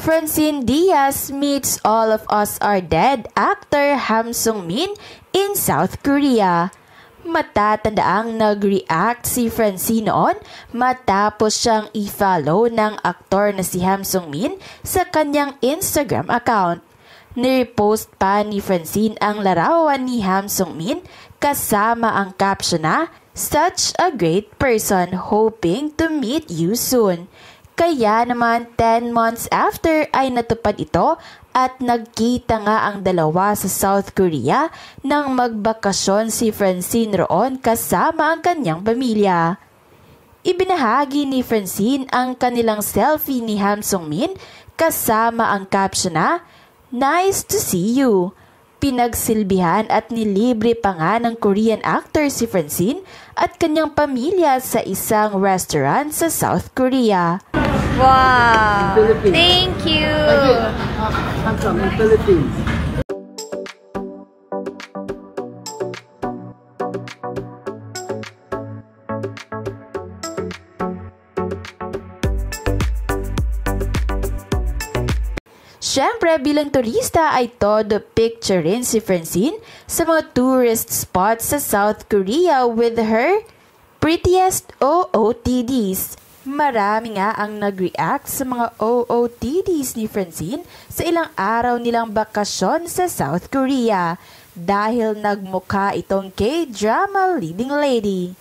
Francine Diaz meets All of Us Are Dead actor Ham Sung-min in South Korea. Matatandaang nag-react si Francine noon matapos siyang i-follow ng aktor na si Ham Sung-min sa kanyang Instagram account. Nirepost pa ni Francine ang larawan ni Ham Sung-min kasama ang caption na "Such a great person, hoping to meet you soon." Kaya naman 10 months after ay natupad ito at nagkita nga ang dalawa sa South Korea nang magbakasyon si Francine roon kasama ang kanyang pamilya. Ibinahagi ni Francine ang kanilang selfie ni Ham Sung-min kasama ang caption na "Nice to see you." Pinagsilbihan at nilibre pa nga ng Korean actor si Francine at kanyang pamilya sa isang restaurant sa South Korea. Wow! Thank you! I'm from the Philippines. Siyempre, bilang turista ay todo picture rin si Francine sa mga tourist spots sa South Korea with her prettiest OOTDs. Marami nga ang nag-react sa mga OOTDs ni Francine sa ilang araw nilang bakasyon sa South Korea dahil nagmukha itong K-drama leading lady.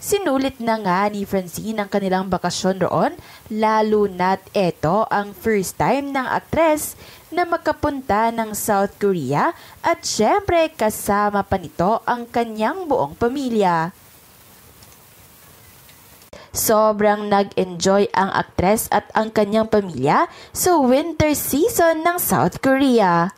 Sinulit na nga ni Francine ang kanilang bakasyon roon, lalo na't ito ang first time ng aktres na makapunta ng South Korea at syempre kasama pa nito ang kanyang buong pamilya. Sobrang nag-enjoy ang aktres at ang kanyang pamilya sa winter season ng South Korea.